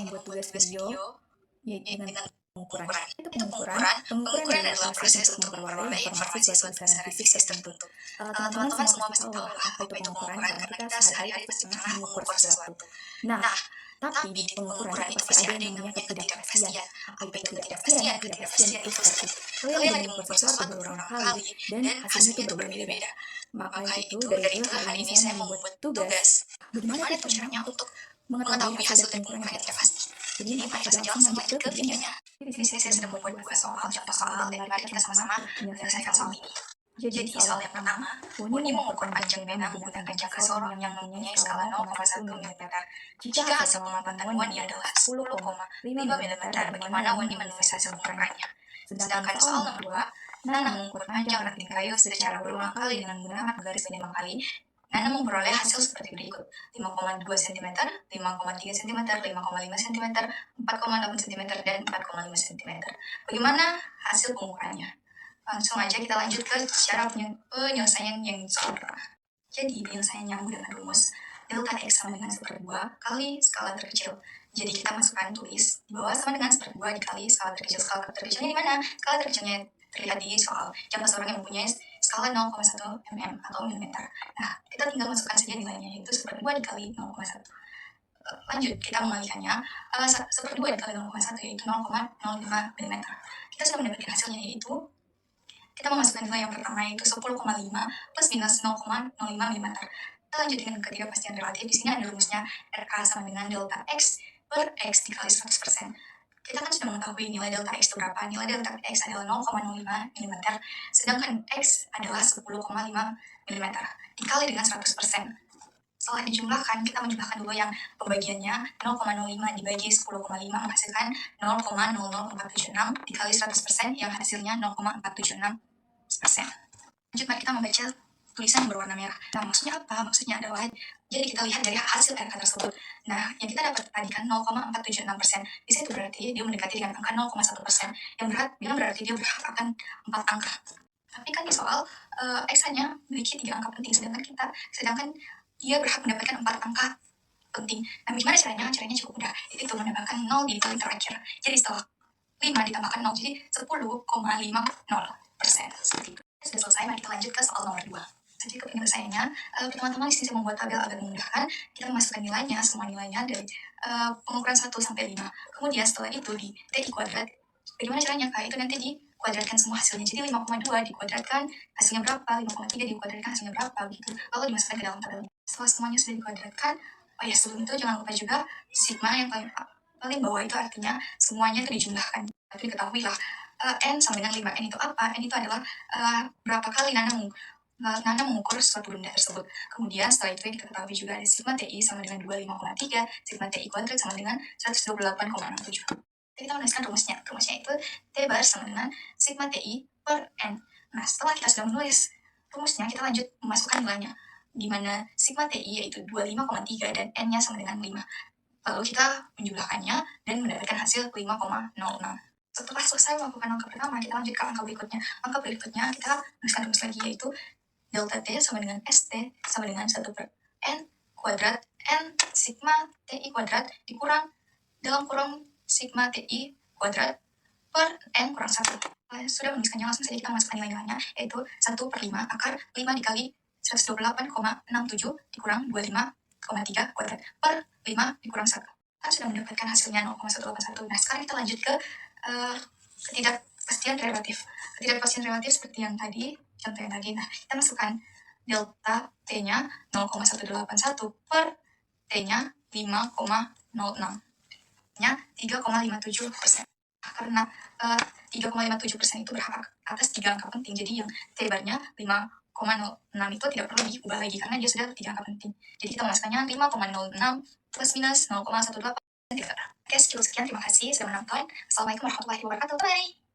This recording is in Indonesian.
membuat tugas video, yaitu dengan pengukuran. Itu pengukuran. Pengukuran, Pengukuran pengukuran adalah adalah proses proses untuk untuk memperoleh memperoleh informasi informasi suatu suatu besaran besaran fisik fisik tertentu. tertentu. Teman-teman Teman-teman semua semua pasti pasti tahu tahu lah lah apa itu apa itu pengukuran pengukuran karena karena kita kita sehari-hari sehari-hari pasti pasti pernah pernah mengukur mengukur sesuatu. sesuatu. Nah, Nah, tapi tapi di di pengukuran pengukuran itu itu pasti pasti ada ada yang yang namanya namanya ketidakpastian. ketidakpastian. Apa Apa itu itu ketidakpastian? ketidakpastian? Ketidakpastian Ketidakpastian itu itu seperti kalian kalian lagi lagi mengukur mengukur sesuatu sesuatu berulang berulang kali kali dan dan hasilnya itu hasilnya itu berbeda-beda. berbeda-beda. Maka Maka itu itu dari dari itu itu hari hari ini ini saya saya mau mau membuat membuat tugas. tugas. Bagaimana Bagaimana tuh tuh caranya caranya untuk untuk mengetahui mengetahui hasil hasil dari dari pengukuran yang pengukuran yang tidak tidak pasti? pasti? Jadi Jadi mari mari kita kita langsung langsung lanjut ke lanjut ke videonya. videonya. Jadi di Jadi sini di saya sini sudah saya sudah membuat membuat dua dua soal soal, contoh contoh soal soal, dan dan mari mari kita kita sama-sama sama-sama menyelesaikan menyelesaikan soal soal ini. ini. Jadi Jadi soal soal yang yang pertama, pertama, Boni Boni mengukur mengukur panjang panjang bena bena menggunakan menggunakan jangka jangka sorong sorong yang yang mempunyai mempunyai skala skala 0,1 0,1 mm. mm. Jika Jika hasil hasil pengamatan pengamatan Boni Boni adalah adalah 10,5 10,5 mm, mm, bagaimana bagaimana Boni Boni menulis menulis hasil hasil pengukurannya? pengukurannya? Sedangkan Sedangkan soal soal nomor nomor 2, 2, Nana Nana mengukur mengukur panjang panjang ranting ranting kayu kayu secara secara berulang berulang kali kali dengan dengan menggunakan menggunakan garis garis lima lima kali. kali. Nana Nana memperoleh memperoleh hasil hasil seperti seperti berikut. berikut: 5,2 cm, 5,3 cm, 5,5 cm, 4,8 cm, dan 4,5 cm. Bagaimana hasil pengukurannya? Langsung aja kita lanjut ke cara penyelesaian yang soal pertama. Jadi penyelesaian nyambung dengan rumus delta x sama dengan 1/2 kali skala terkecil. Jadi kita masukkan tulis di bawah sama dengan 1/2 dikali skala terkecil. Skala terkecilnya di mana? Skala terkecilnya terlihat di soal jangka sorong yang mempunyai skala 0,1 mm atau milimeter. Nah, kita tinggal masukkan saja nilainya, yaitu 1/2 dikali 0,1. Lanjut, kita mengalikannya. 1/2 dikali 0,1 yaitu 0,05 mm. Kita sudah mendapatkan hasilnya, yaitu kita memasukkan nilai yang pertama, yaitu 10,5 plus minus 0,05 mm. Kita lanjut dengan ketidakpastian relatif. Di sini ada rumusnya RK sama dengan delta X per X dikali 100%. Kita kan sudah mengetahui nilai delta X itu berapa. Nilai delta X adalah 0,05 mm, sedangkan X adalah 10,5 mm, dikali dengan 100%. Setelah dijumlahkan, kita menjumlahkan dulu yang pembagiannya. 0,05 dibagi 10,5 menghasilkan 0,00476 dikali 100% yang hasilnya 0,476%. Lanjut, mari kita membaca tulisan berwarna merah. Nah, maksudnya apa? Maksudnya adalah, jadi kita lihat dari hasil RK tersebut. Nah, yang kita dapat tadi kan 0,476%. Di situ berarti dia mendekati dengan angka 0,1%. Yang berarti dia berhak akan 4 angka. Tapi kan di soal X-nya memiliki 3 angka penting, sedangkan dia berhak mendapatkan 4 angka penting. Nah, bagaimana caranya? Caranya cukup mudah. Itu menambahkan 0 di kali terakhir. Jadi setelah 5 ditambahkan 0, jadi 10,50%. Seperti itu. Sudah selesai, mari kita lanjut ke soal nomor 2. Jadi ke penyelesaiannya, teman-teman di sini saya membuat tabel agar memudahkan. Kita memasukkan nilainya, semua nilainya dari pengukuran 1 sampai 5. Kemudian setelah itu di TI kuadrat. Bagaimana caranya, Kak? Itu nanti dikuadratkan semua hasilnya. Jadi 5,2 dikuadratkan hasilnya berapa, 5,3 dikuadratkan hasilnya berapa, begitu. Lalu dimasukkan ke dalam tabelnya. Setelah semuanya sudah dikuadratkan, oh ya, sebelum itu jangan lupa juga sigma yang paling bawah itu artinya semuanya itu dijumlahkan. Tapi diketahui lah, N sama dengan 5. N itu apa? N itu adalah berapa kali Nana mengukur suatu benda tersebut. Kemudian setelah itu kita ketahui juga ada sigma TI sama dengan 25,3, sigma TI kuadrat sama dengan 128,67. Jadi kita menuliskan rumusnya. Rumusnya itu T bar sama dengan sigma TI per N. Nah, setelah kita sudah menulis rumusnya, kita lanjut memasukkan nilainya, di mana sigma TI yaitu 25,3 dan N-nya sama dengan 5. Lalu kita menjumlahkannya dan mendapatkan hasil 5,06. Setelah selesai melakukan angka pertama, kita lanjut ke angka berikutnya. Angka berikutnya kita menuliskan rumus lagi, yaitu delta T sama dengan ST sama dengan 1 per N kuadrat N sigma TI kuadrat dikurang dalam kurung sigma TI kuadrat per N kurang 1. Sudah menuliskannya, langsung saja kita masukkan nilai-nilainya, yaitu 1 per 5 akar 5 dikali 128,67 dikurang 25,3 kuadrat per 5 dikurang 1. Kan sudah mendapatkan hasilnya 0,181. Nah, sekarang kita lanjut ke ketidakpastian relatif. Ketidakpastian relatif seperti yang tadi, contoh yang tadi. Nah, kita masukkan delta T-nya 0,181 per T-nya 5,06. Nya 3,57%. Karena 3,57% itu berhak atas 3 angka penting. Jadi yang T-barnya 5,06 itu tidak perlu diubah lagi karena dia sudah 3 angka penting. Jadi kita masukkannya 5,06 plus minus 0,18. Oke, sekian. Terima kasih sudah menonton. Assalamualaikum warahmatullahi wabarakatuh. Bye!